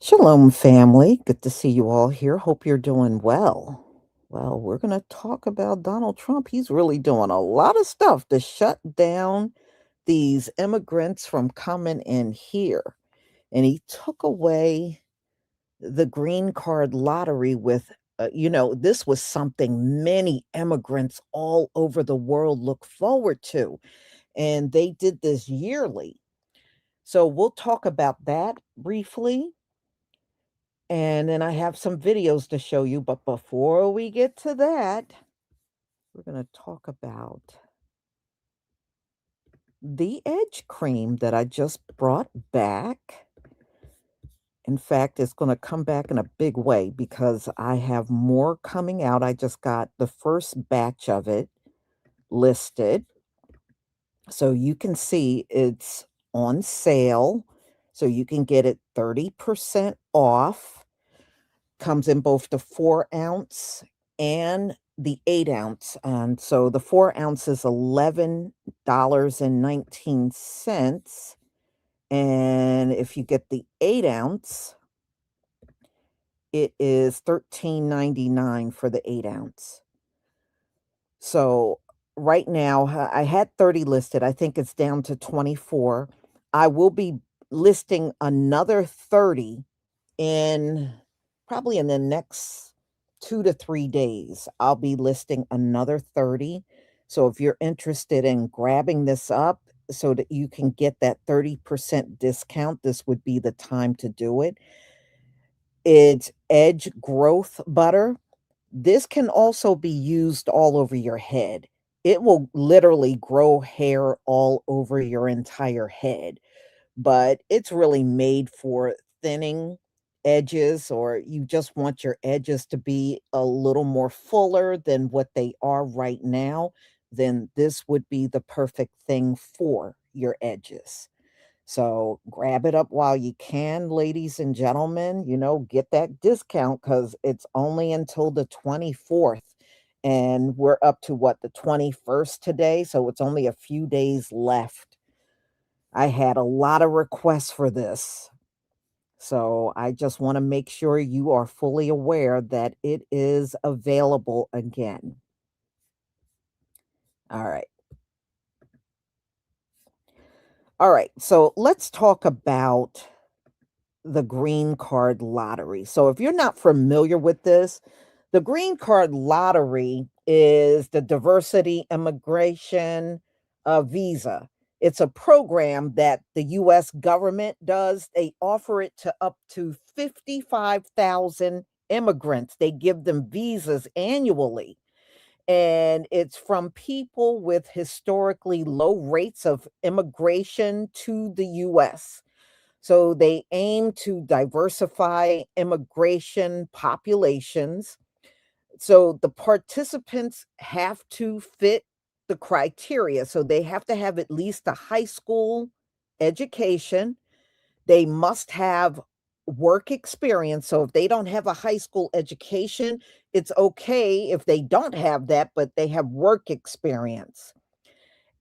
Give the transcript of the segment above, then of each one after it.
Shalom, family. Good to see you all here. Hope you're doing well. Well, we're going to talk about Donald Trump. He's really doing a lot of stuff to shut down these immigrants from coming in here. And he took away the green card lottery with, this was something many immigrants all over the world look forward to. And they did this yearly. So we'll talk about that briefly. And then I have some videos to show you, but before we get to that, we're going to talk about the edge cream that I just brought back. In fact, it's going to come back in a big way because I have more coming out. I just got the first batch of it listed. So you can see it's on sale. So you can get it 30% off. Comes in both the 4-ounce and the 8-ounce. And so the 4-ounce is $11.19. And if you get the 8-ounce, it is $13.99 for the 8-ounce. So right now, I had 30 listed. I think it's down to 24. I will be listing another 30 in probably in the next 2 to 3 days. I'll be listing another 30. So if you're interested in grabbing this up so that you can get that 30% discount, this would be the time to do it. It's Edge Growth Butter. This can also be used all over your head. It will literally grow hair all over your entire head, but it's really made for thinning edges, or you just want your edges to be a little more fuller than what they are right now, then this would be the perfect thing for your edges. So grab it up while you can, ladies and gentlemen. Get that discount because it's only until the 24th. And we're up to what, the 21st today? So it's only a few days left. I had a lot of requests for this. So I just want to make sure you are fully aware that it is available again. All right. All right. So let's talk about the green card lottery. So if you're not familiar with this, the green card lottery is the diversity immigration visa. It's a program that the US government does. They offer it to up to 55,000 immigrants. They give them visas annually. And it's from people with historically low rates of immigration to the US. So they aim to diversify immigration populations. So the participants have to fit the criteria. So they have to have at least a high school education. They must have work experience. So if they don't have a high school education, it's okay if they don't have that, but they have work experience.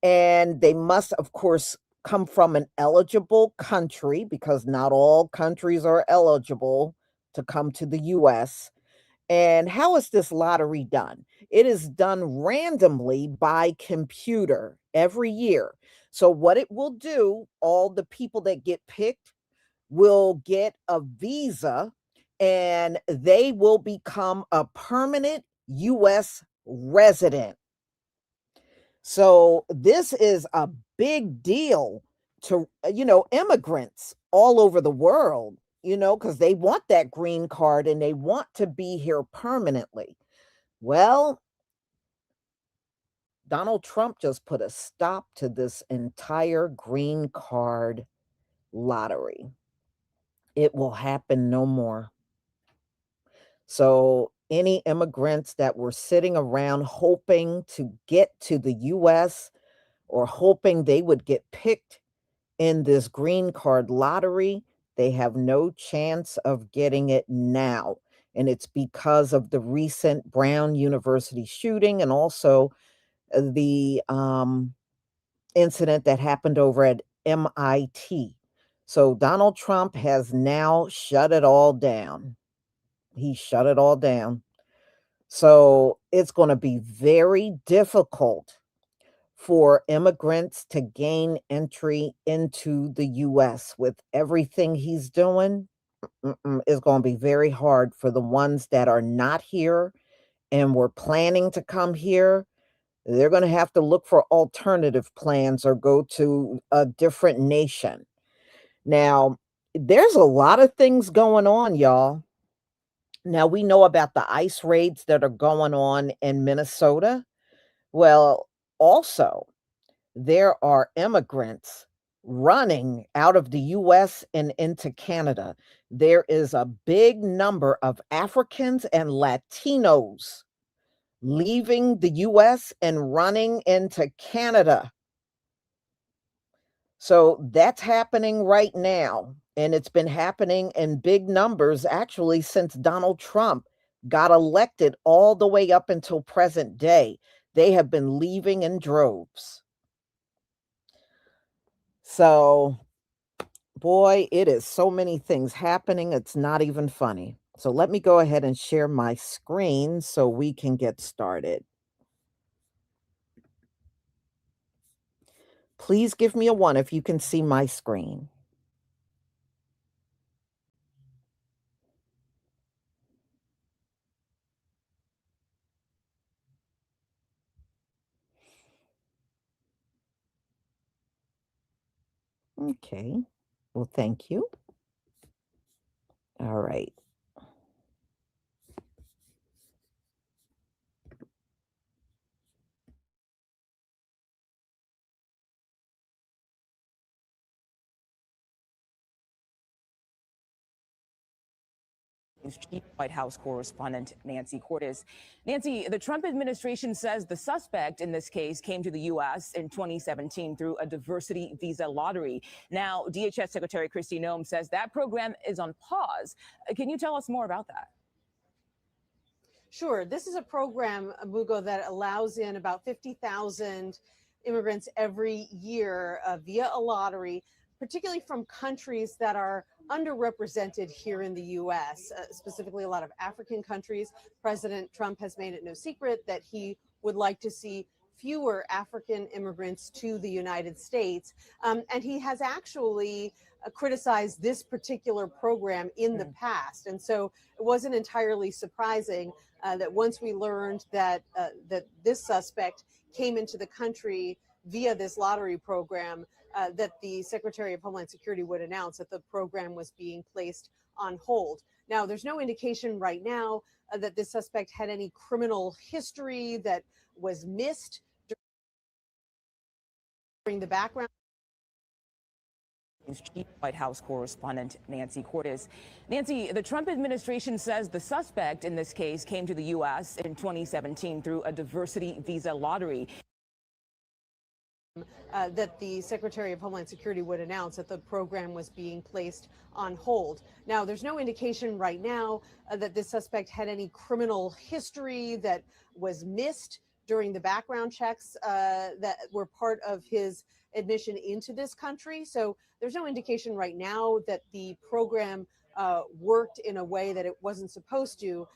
And they must, of course, come from an eligible country because not all countries are eligible to come to the US. And how is this lottery done? It is done randomly by computer every year. So, what it will do, all the people that get picked will get a visa and they will become a permanent US resident. So this is a big deal to, immigrants all over the world, because they want that green card and they want to be here permanently. Well, Donald Trump just put a stop to this entire green card lottery. It will happen no more. So any immigrants that were sitting around hoping to get to the US or hoping they would get picked in this green card lottery, they have no chance of getting it now. And it's because of the recent Brown University shooting and also the incident that happened over at MIT. So Donald Trump has now shut it all down. He shut it all down. So it's going to be very difficult for immigrants to gain entry into the US with everything he's doing. It's going to be very hard for the ones that are not here and were planning to come here. They're going to have to look for alternative plans or go to a different nation. Now, there's a lot of things going on, y'all. Now, we know about the ICE raids that are going on in Minnesota. Well, also, there are immigrants running out of the US and into Canada. There is a big number of Africans and Latinos leaving the US and running into Canada. So that's happening right now. And it's been happening in big numbers actually since Donald Trump got elected all the way up until present day. They have been leaving in droves. So, boy, it is so many things happening. It's not even funny. So let me go ahead and share my screen so we can get started. Please give me a 1 if you can see my screen. Okay. Well, thank you. All right. Chief White House correspondent Nancy Cordes. Nancy, the Trump administration says the suspect in this case came to the U.S. in 2017 through a diversity visa lottery. Now, DHS Secretary Kristi Noem says that program is on pause. Can you tell us more about that? Sure. This is a program, Mugo, that allows in about 50,000 immigrants every year via a lottery, particularly from countries that are underrepresented here in the U.S., specifically a lot of African countries. President Trump has made it no secret that he would like to see fewer African immigrants to the United States. And he has actually criticized this particular program in the past. And so it wasn't entirely surprising that once we learned that that this suspect came into the country via this lottery program, that the Secretary of Homeland Security would announce that the program was being placed on hold. Now, there's no indication right now that this suspect had any criminal history that was missed during the background. Chief White House correspondent Nancy Cordes. Nancy, the Trump administration says the suspect in this case came to the U.S. in 2017 through a diversity visa lottery. That the Secretary of Homeland Security would announce that the program was being placed on hold. Now, there's no indication right now that this suspect had any criminal history that was missed during the background checks that were part of his admission into this country. So there's no indication right now that the program worked in a way that it wasn't supposed to,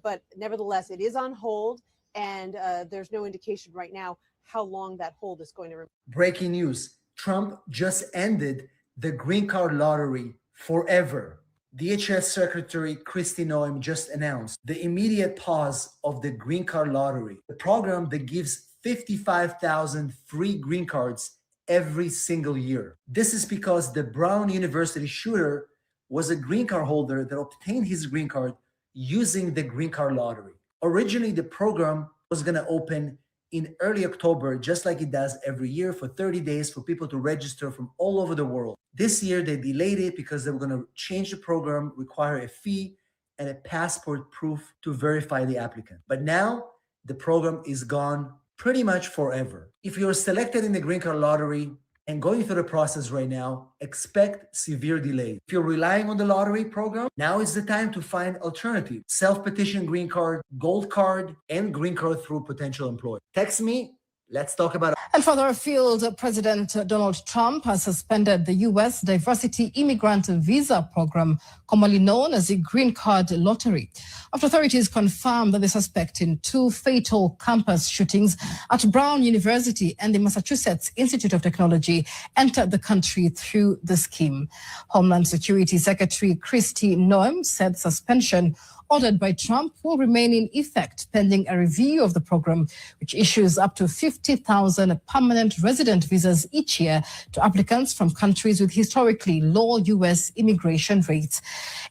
but nevertheless, it is on hold, and there's no indication right now how long that hold is going to remain. Breaking news. Trump just ended the green card lottery forever. DHS Secretary Kristi Noem just announced the immediate pause of the green card lottery, the program that gives 55,000 free green cards every single year. This is because the Brown University shooter was a green card holder that obtained his green card using the green card lottery. Originally, the program was going to open in early October, just like it does every year, for 30 days for people to register from all over the world. This year, they delayed it because they were going to change the program, require a fee and a passport proof to verify the applicant. But now the program is gone pretty much forever. If you're selected in the green card lottery and going through the process right now, expect severe delays. If you're relying on the lottery program, now is the time to find alternatives. Self-petition green card, gold card, and green card through potential employer. Text me. Let's talk about it. And further afield, President Donald Trump has suspended the U.S. Diversity Immigrant Visa Program, commonly known as the Green Card Lottery, after authorities confirmed that the suspect in two fatal campus shootings at Brown University and the Massachusetts Institute of Technology entered the country through the scheme. Homeland Security Secretary Kristi Noem said suspension ordered by Trump will remain in effect pending a review of the program, which issues up to 50,000 permanent resident visas each year to applicants from countries with historically low U.S. immigration rates.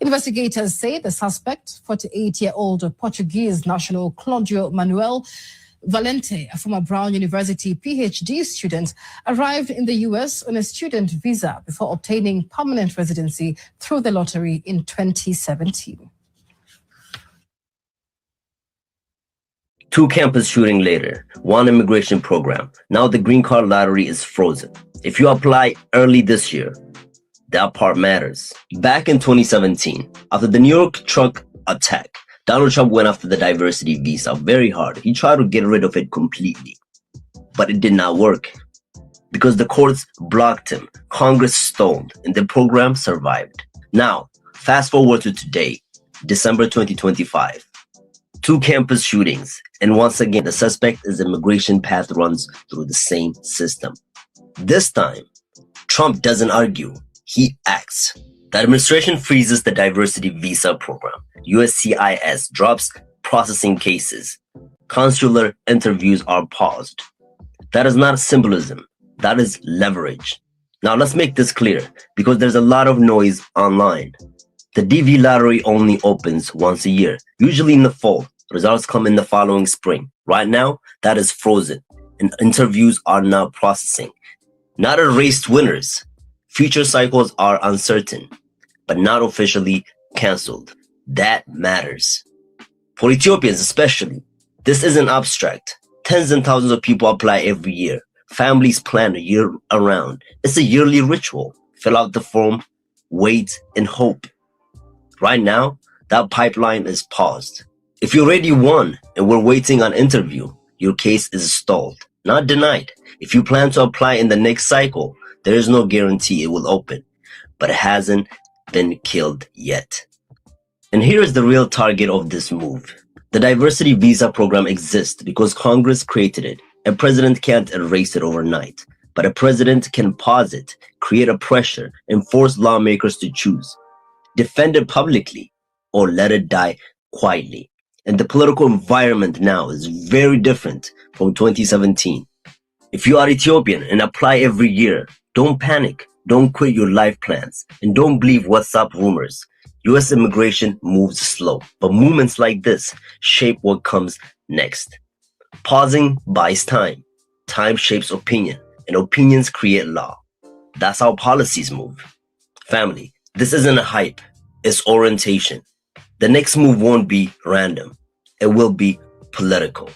Investigators say the suspect, 48-year-old Portuguese national Claudio Manuel Valente, a former Brown University PhD student, arrived in the U.S. on a student visa before obtaining permanent residency through the lottery in 2017. Two campus shooting later, one immigration program. Now the green card lottery is frozen. If you apply early this year, that part matters. Back in 2017, after the New York truck attack, Donald Trump went after the diversity visa very hard. He tried to get rid of it completely, but it did not work because the courts blocked him. Congress stalled, and the program survived. Now, fast forward to today, December 2025. Two campus shootings, and once again, the suspect is immigration path runs through the same system. This time, Trump doesn't argue, he acts. The administration freezes the diversity visa program. USCIS drops processing cases. Consular interviews are paused. That is not symbolism, that is leverage. Now let's make this clear, because there's a lot of noise online. The DV lottery only opens once a year, usually in the fall. Results come in the following spring. Right now, that is frozen, and interviews are now processing. Not erased winners. Future cycles are uncertain, but not officially canceled. That matters. For Ethiopians especially, this isn't abstract. Tens and thousands of people apply every year. Families plan a year around. It's a yearly ritual. Fill out the form, wait, and hope. Right now, that pipeline is paused. If you already won and we're waiting on interview, your case is stalled, not denied. If you plan to apply in the next cycle, there is no guarantee it will open, but it hasn't been killed yet. And here is the real target of this move. The diversity visa program exists because Congress created it. A president can't erase it overnight, but a president can pause it, create a pressure, and force lawmakers to choose. Defend it publicly or let it die quietly. And the political environment now is very different from 2017. If you are Ethiopian and apply every year, don't panic, don't quit your life plans, and don't believe WhatsApp rumors. US immigration moves slow, but movements like this shape what comes next. Pausing buys time. Time shapes opinion, and opinions create law. That's how policies move. Family, this isn't a hype, it's orientation. The next move won't be random. It will be political.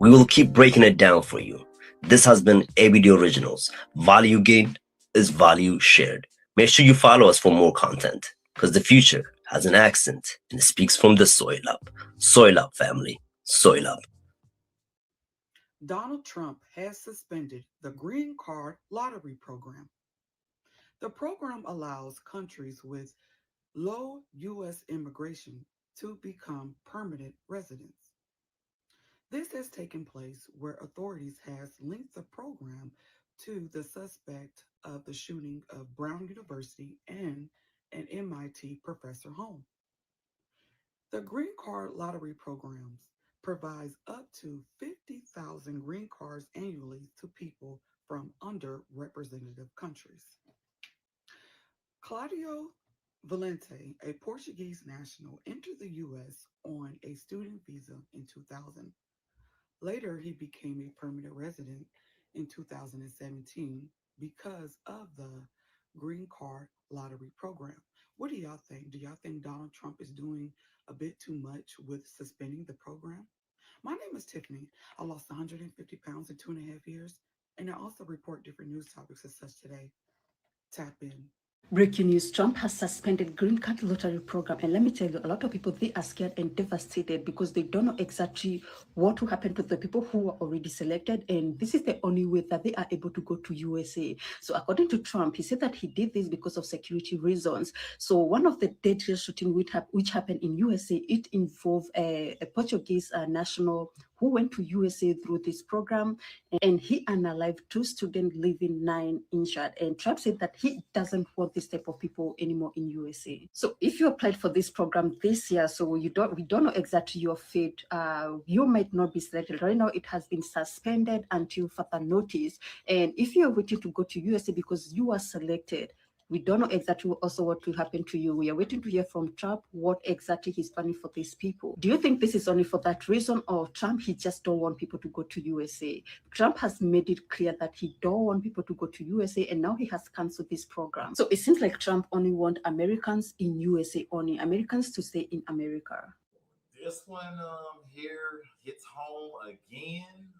We will keep breaking it down for you. This has been ABD Originals. Value gained is value shared. Make sure you follow us for more content, because the future has an accent and it speaks from the soil up. Soil up, family. Soil up. Donald Trump has suspended the Green Card Lottery program. The program allows countries with low U.S. immigration to become permanent residents. This has taken place where authorities has linked the program to the suspect of the shooting of Brown University and an MIT professor home. The Green Card Lottery programs provides up to 50,000 green cards annually to people from underrepresented countries. Claudio Valente, a Portuguese national, entered the U.S. on a student visa in 2000. Later, he became a permanent resident in 2017 because of the Green Card Lottery program. What do y'all think? Do y'all think Donald Trump is doing a bit too much with suspending the program? My name is Tiffany. I lost 150 pounds in 2.5 years, and I also report different news topics as such today. Tap in. Breaking news, Trump has suspended green card lottery program. And let me tell you, a lot of people, they are scared and devastated because they don't know exactly what will happen to the people who are already selected. And this is the only way that they are able to go to USA. So according to Trump, he said that he did this because of security reasons. So one of the deadliest shooting which happened in USA, it involved a Portuguese national who went to USA through this program, and he unalived 2 students, leaving 9 injured. And Trump said that he doesn't want this type of people anymore in USA. So if you applied for this program this year, so we don't know exactly your fate, you might not be selected. Right now, it has been suspended until further notice. And if you're waiting to go to USA because you are selected, we don't know exactly also what will happen to you. We are waiting to hear from Trump what exactly he's planning for these people. Do you think this is only for that reason, or Trump, he just don't want people to go to USA? Trump has made it clear that he don't want people to go to USA, and now he has canceled this program. So it seems like Trump only want Americans in USA only, Americans to stay in America. This one here hits home again.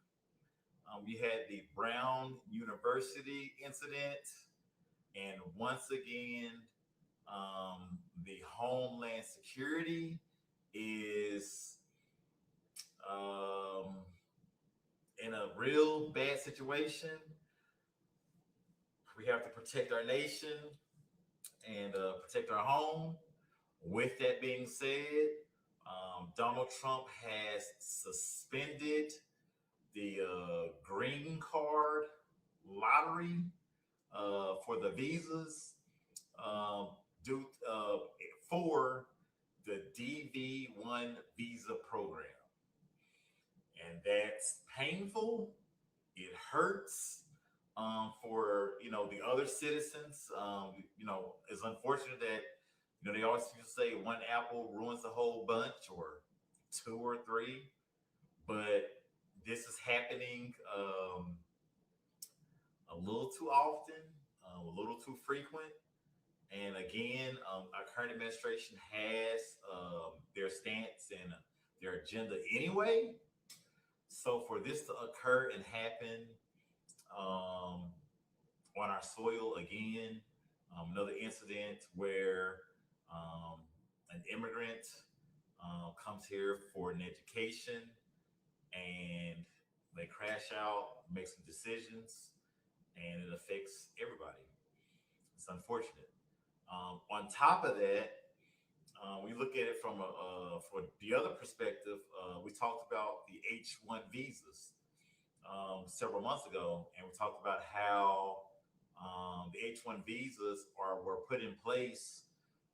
You had the Brown University incident, and once again, the Homeland Security is in a real bad situation. We have to protect our nation and protect our home. With that being said, Donald Trump has suspended the green card lottery for the visas due for the DV1 visa program. And that's painful. It hurts for the other citizens. It's unfortunate that they always used to say one apple ruins the whole bunch, or two or three, but this is happening a little too often, a little too frequent. And again, our current administration has their stance and their agenda anyway. So for this to occur and happen on our soil again, another incident where an immigrant comes here for an education and they crash out, make some decisions, and it affects everybody. It's unfortunate. On top of that, we look at it from for the other perspective. We talked about the H-1 visas several months ago, and we talked about how the H-1 visas were put in place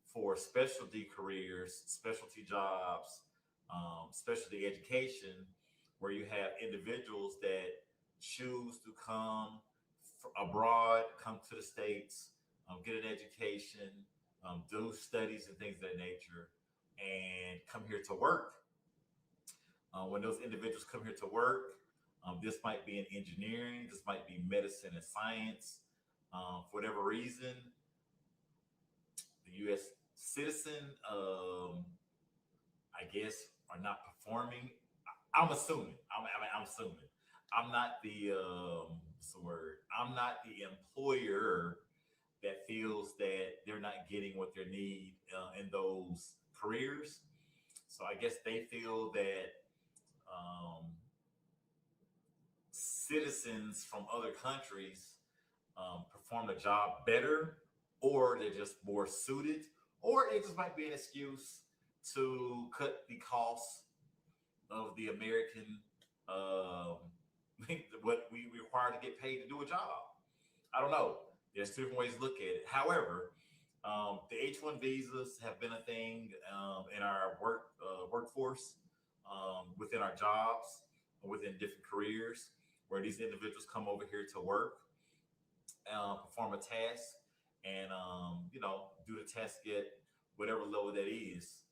for specialty careers, specialty jobs, specialty education, where you have individuals that choose to come abroad, come to the States, get an education, do studies and things of that nature, and come here to work. When those individuals come here to work, this might be in engineering, this might be medicine and science. For whatever reason, the U.S. citizen, I guess, are not performing. I'm assuming. I'm assuming. I'm not the what's the word? I'm not the employer that feels that they're not getting what they need in those careers. So I guess they feel that citizens from other countries perform the job better, or they're just more suited, or it just might be an excuse to cut the costs of the American what we require to get paid to do a job. I don't know. There's two different ways to look at it. However, the H-1 visas have been a thing in our workforce, within our jobs, within different careers, where these individuals come over here to work, perform a task, and do the task at whatever level that is.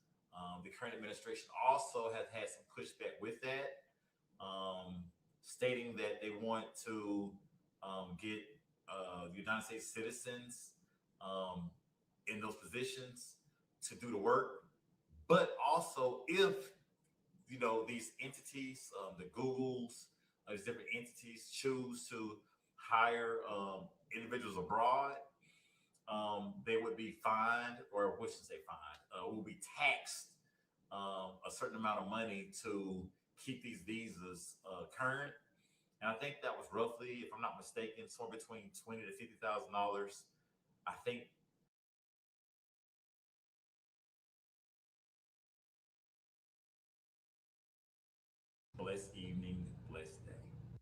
The current administration also has had some pushback with that, stating that they want to get United States citizens in those positions to do the work. But also, if these entities, the Googles, these different entities choose to hire individuals abroad, they would be fined, or what should say fined, will be taxed a certain amount of money to keep these visas current. And I think that was roughly, if I'm not mistaken, somewhere between $20,000 to $50,000. I think. Blessed evening, blessed day.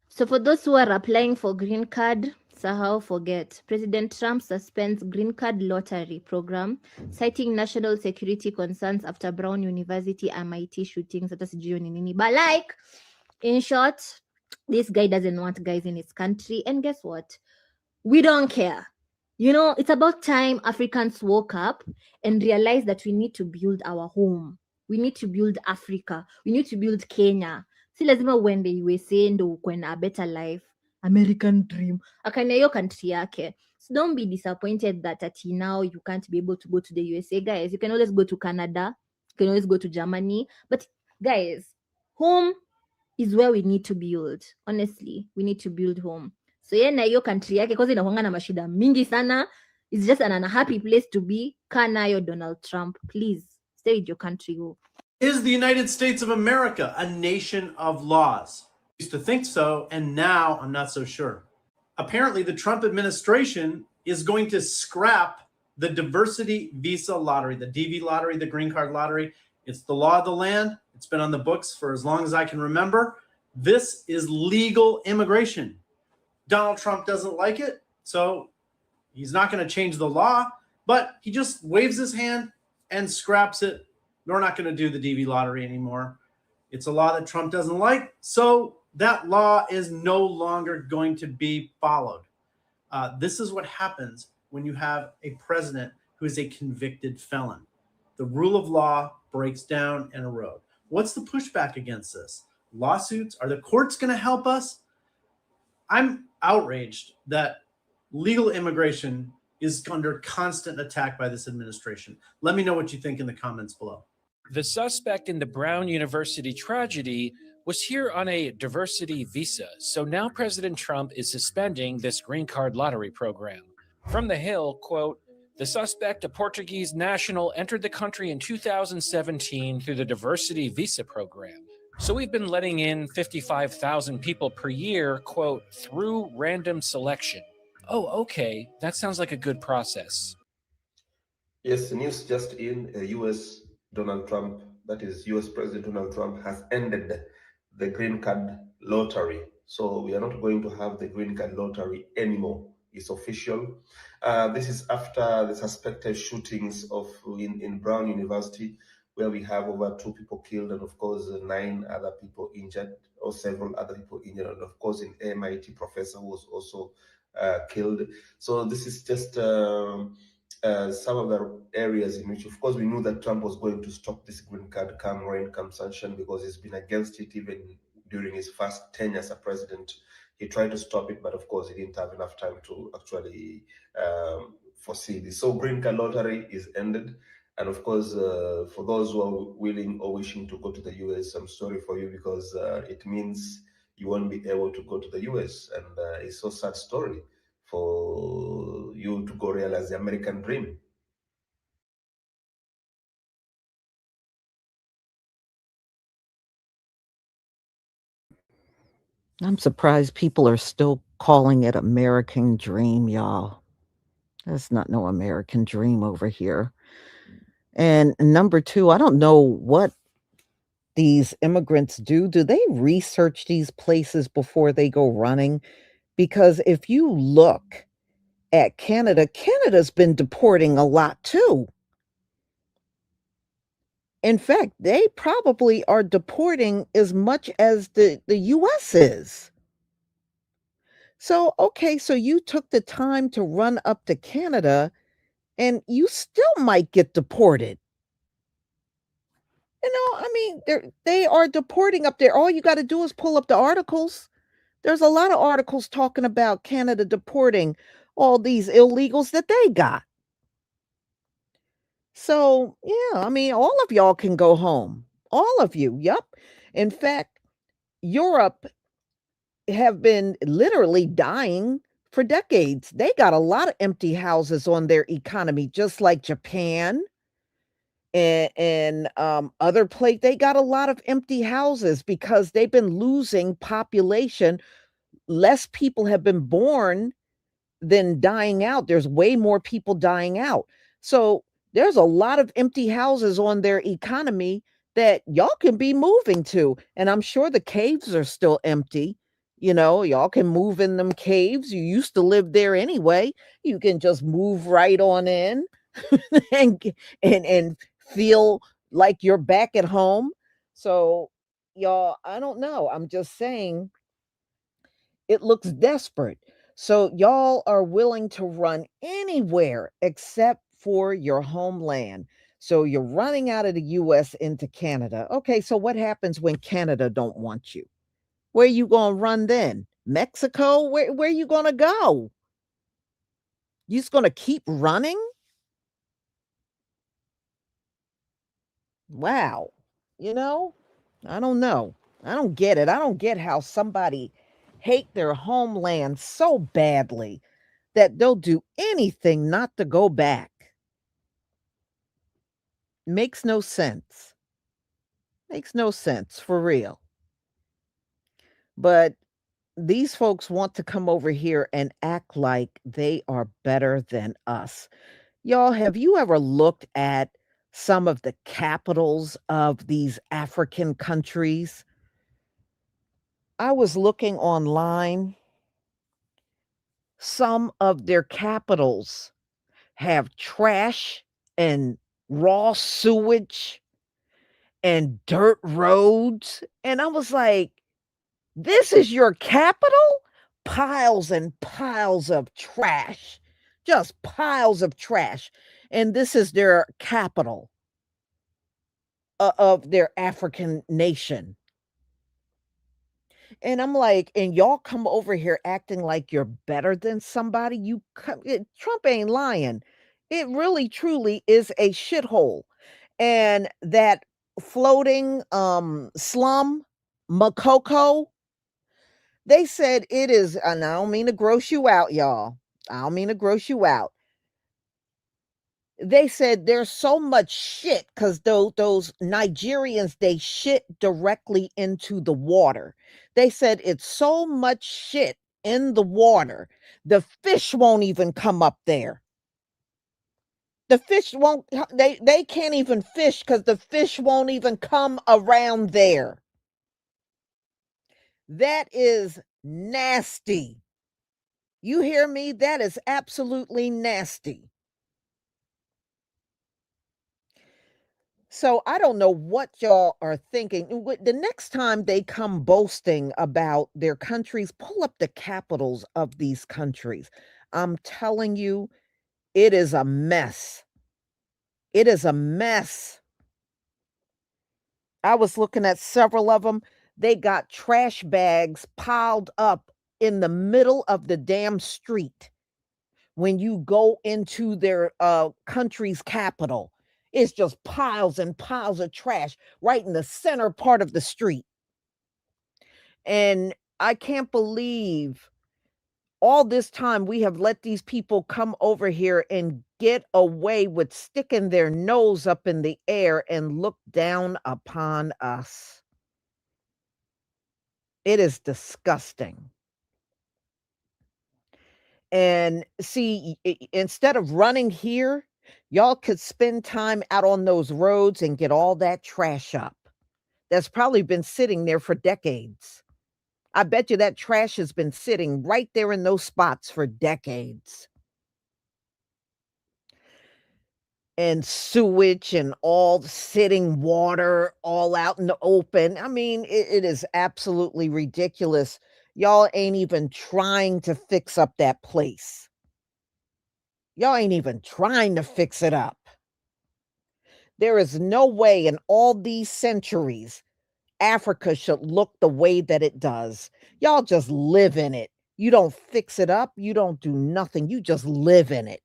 So for those who are applying for green card, somehow forget. President Trump suspends green card lottery program, citing national security concerns after Brown University MIT shootings. But like, in short, this guy doesn't want guys in his country. And guess what? We don't care. You know, it's about time Africans woke up and realized that we need to build our home. We need to build Africa. We need to build Kenya. Si lazima uende USA ndo ukwe na a better life. American dream. Akaenda hiyo country yake. So don't be disappointed that now you can't be able to go to the USA. Guys, you can always go to Canada. You can always go to Germany. But guys, home is where we need to build. Honestly, we need to build home. So yeye na hiyo country yake kwanza inakuanga na mashida mingi sana. It's just an unhappy place to be. Kaa nayo Donald Trump. Please stay with your country. Go. Is the United States of America a nation of laws? I used to think so, and now I'm not so sure. Apparently, the Trump administration is going to scrap the diversity visa lottery, the DV lottery, the green card lottery. It's the law of the land. It's been on the books for as long as I can remember. This is legal immigration. Donald Trump doesn't like it, so he's not going to change the law, but he just waves his hand and scraps it. We're not going to do the DV lottery anymore. It's a law that Trump doesn't like, so that law is no longer going to be followed. This is what happens when you have a president who is a convicted felon. The rule of law breaks down and erodes. What's the pushback against this? Lawsuits? Are the courts going to help us? I'm outraged that legal immigration is under constant attack by this administration. Let me know what you think in the comments below. The suspect in the Brown University tragedy was here on a diversity visa, so now President Trump is suspending this green card lottery program. From The Hill, quote, the suspect, a Portuguese national, entered the country in 2017 through the diversity visa program. So we've been letting in 55,000 people per year, quote, through random selection. Oh, okay, that sounds like a good process. Yes, the news just in, US Donald Trump, that is US President Donald Trump, has ended the green card lottery. So we are not going to have the green card lottery anymore. It's official. This is after the suspected shootings in Brown University, where we have over 2 people killed and of course 9 other people injured, or several other people injured, and of course an MIT professor was also killed. So this is just some of the areas in which, of course, we knew that Trump was going to stop this green card come rain, come sunshine, because he's been against it even during his first tenure as a president. He tried to stop it, but of course, he didn't have enough time to actually foresee this. So green card lottery is ended. And of course, for those who are willing or wishing to go to the US, I'm sorry for you, because it means you won't be able to go to the US. And it's so sad story for you to go realize the American dream. I'm surprised people are still calling it American dream, y'all. That's not no American dream over here. And number 2, I don't know what these immigrants do. Do they research these places before they go running? Because if you look at Canada, Canada's been deporting a lot too. In fact, they probably are deporting as much as the US is. So, okay, so you took the time to run up to Canada and you still might get deported. You know, I mean, they are deporting up there. All you got to do is pull up the articles. There's a lot of articles talking about Canada deporting all these illegals that they got. So, yeah, I mean, all of y'all can go home. All of you. Yep. In fact, Europe have been literally dying For decades, they got a lot of empty houses on their economy, just like Japan and other place. They got a lot of empty houses because they've been losing population. Less people have been born than dying out. There's way more people dying out. So there's a lot of empty houses on their economy that y'all can be moving to. And I'm sure the caves are still empty. You know, y'all can move in them caves. You used to live there anyway. You can just move right on in and and feel like you're back at home. So y'all, I don't know. I'm just saying it looks desperate. So y'all are willing to run anywhere except for your homeland. So you're running out of the US into Canada. Okay, so what happens when Canada don't want you? Where you going to run then? Mexico? Where you going to go? You just going to keep running? Wow. You know? I don't know. I don't get it. I don't get how somebody hate their homeland so badly that they'll do anything not to go back. Makes no sense. Makes no sense for real. But these folks want to come over here and act like they are better than us. Y'all, have you ever looked at some of the capitals of these African countries? I was looking online. Some of their capitals have trash and raw sewage and dirt roads. And I was like, this is your capital? Piles and piles of trash, just piles of trash. And this is their capital of their African nation. And I'm like, and y'all come over here acting like you're better than somebody. Trump ain't lying. It really truly is a shithole. And that floating slum, Makoko, they said it is, and I don't mean to gross you out, y'all. I don't mean to gross you out. They said there's so much shit because those Nigerians, they shit directly into the water. They said it's so much shit in the water, the fish won't even come up there. The fish won't, they can't even fish because the fish won't even come around there. That is nasty. You hear me? That is absolutely nasty. So I don't know what y'all are thinking. The next time they come boasting about their countries, pull up the capitals of these countries. I'm telling you, it is a mess. It is a mess. I was looking at several of them. They got trash bags piled up in the middle of the damn street when you go into their country's capital. It's just piles and piles of trash right in the center part of the street. And I can't believe all this time we have let these people come over here and get away with sticking their nose up in the air and look down upon us. It is disgusting. And see, instead of running here, y'all could spend time out on those roads and get all that trash up. That's probably been sitting there for decades. I bet you that trash has been sitting right there in those spots for decades. And sewage and all sitting water all out in the open. I mean, it is absolutely ridiculous. Y'all ain't even trying to fix up that place. Y'all ain't even trying to fix it up. There is no way in all these centuries Africa should look the way that it does. Y'all just live in it. You don't fix it up. You don't do nothing. You just live in it.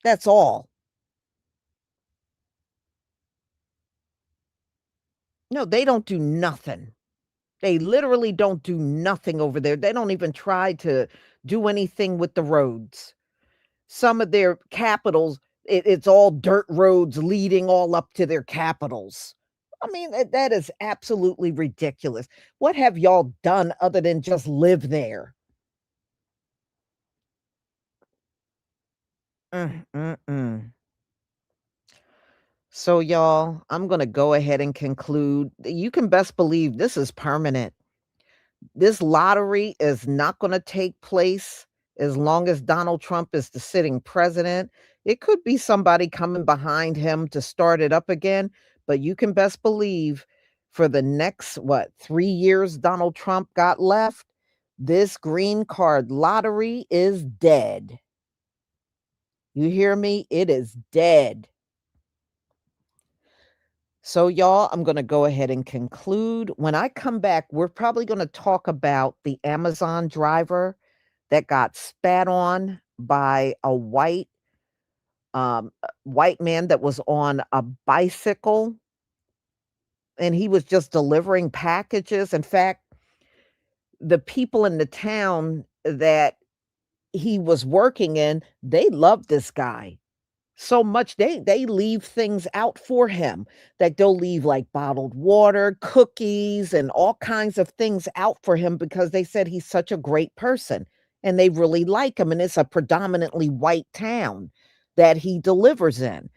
That's all. No, they don't do nothing. They literally don't do nothing over there. They don't even try to do anything with the roads. Some of their capitals, it's all dirt roads leading all up to their capitals. I mean, that is absolutely ridiculous. What have y'all done other than just live there? Mm, mm, mm. So, y'all, I'm going to go ahead and conclude. You can best believe this is permanent. This lottery is not going to take place as long as Donald Trump is the sitting president. It could be somebody coming behind him to start it up again, but you can best believe for the next, what, 3 years Donald Trump got left, this green card lottery is dead. You hear me? It is dead. So, y'all, I'm going to go ahead and conclude. When I come back, we're probably going to talk about the Amazon driver that got spat on by a white man that was on a bicycle, and he was just delivering packages. In fact, the people in the town that he was working in, they loved this guy so much they leave things out for him, that they'll leave like bottled water, cookies, and all kinds of things out for him because they said he's such a great person and they really like him, and it's a predominantly white town that he delivers in.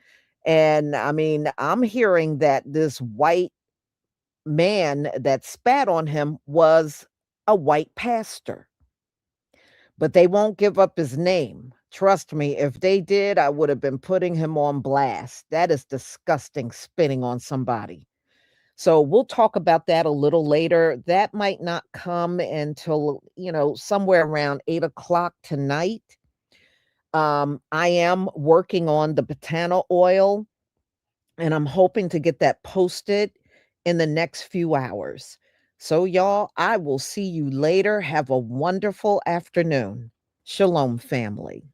And I mean, I'm hearing that this white man that spat on him was a white pastor, but they won't give up his name. Trust me, if they did, I would have been putting him on blast. That is disgusting, spitting on somebody. So we'll talk about that a little later. That might not come until, somewhere around 8 o'clock tonight. I am working on the botana oil, and I'm hoping to get that posted in the next few hours. So, y'all, I will see you later. Have a wonderful afternoon. Shalom, family.